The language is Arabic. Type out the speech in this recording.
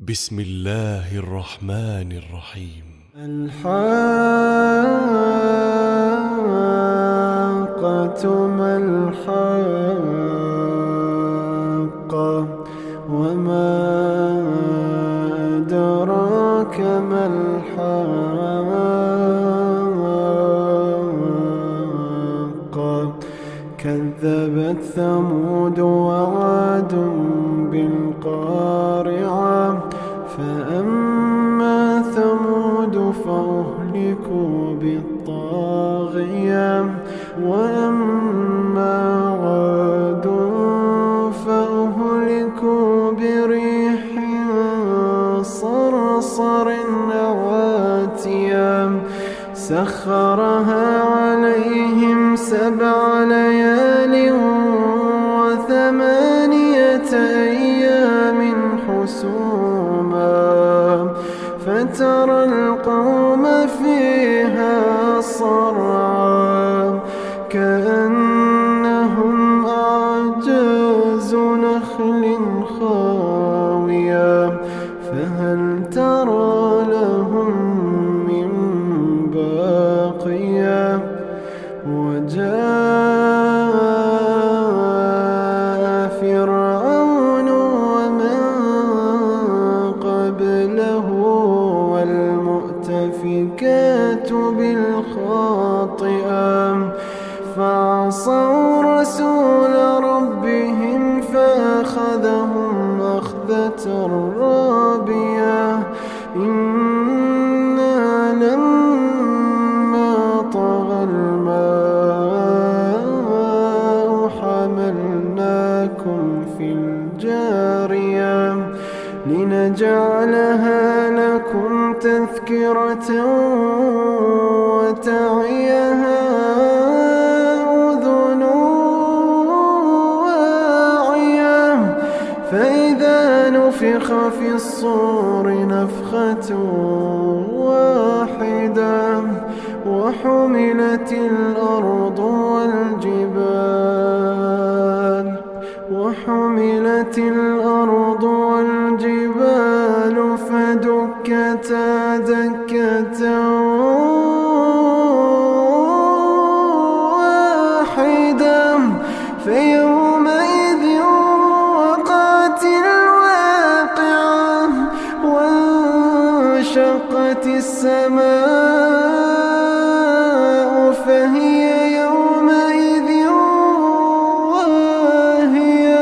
بسم الله الرحمن الرحيم. الحاقة ما الحاقة وما أدراك ما الحاقة كذبت ثمود وعاد بالقارعة فأما ثمود فأهلكوا بالطاغية وأما عاد فأهلكوا بريح صرصر عاتية سخرها عليهم 7 ليال و8 أيام حسوما فترى القوم فيها صرعا كأنهم أعجاز نخل خاوية فهل ترى لهم من باقية وجاء فرعون ومن قبله والمؤتفكات بالخاطئة فعصوا رسول ربهم فأخذهم أخذة رابية إنا لما طغى الماء حملناكم في الجارية لنجعلها لكم تذكرة وتعيها أذن واعية فإذا نفخ في الصور نفخة واحدة وحملت الأرض والجبال فدكتا دكة واحدة فيومئذ وقعت الواقعة وانشقت السماء